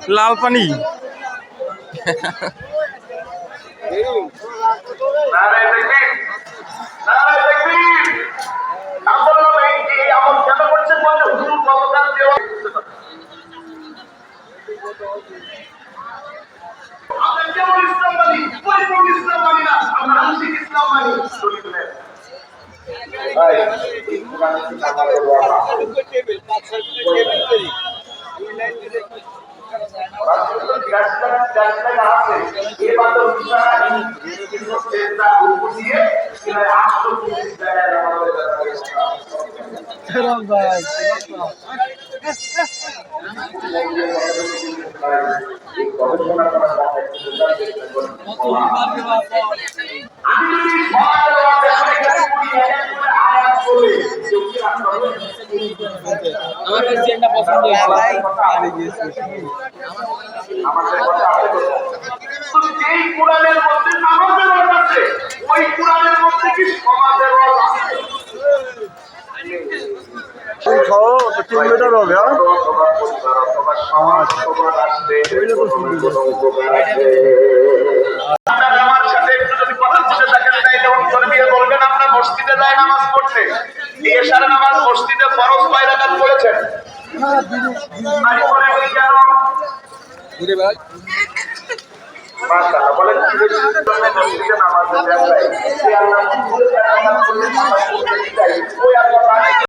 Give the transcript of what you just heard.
লাল পানি যেই কোরআনের মধ্যে নামাজের রদ আছে ওই কোরআনের মধ্যে কি সমাজের রদ আছে? কিলোমিটার হবে আমার সাথে একটু যদি কথা বলতে থাকেন তাইলে উত্তর দিয়ে বলবেন আপনার মসজিদে যায় নামাজ পড়তে এশার নামাজ মসজিদে ফরজ কয় রাকাত পড়েছেন? আমি মনে করি কেন মাশাআল্লাহ বলেন কি বেশি মসজিদে নামাজ পড়তে যায় সে আল্লাহ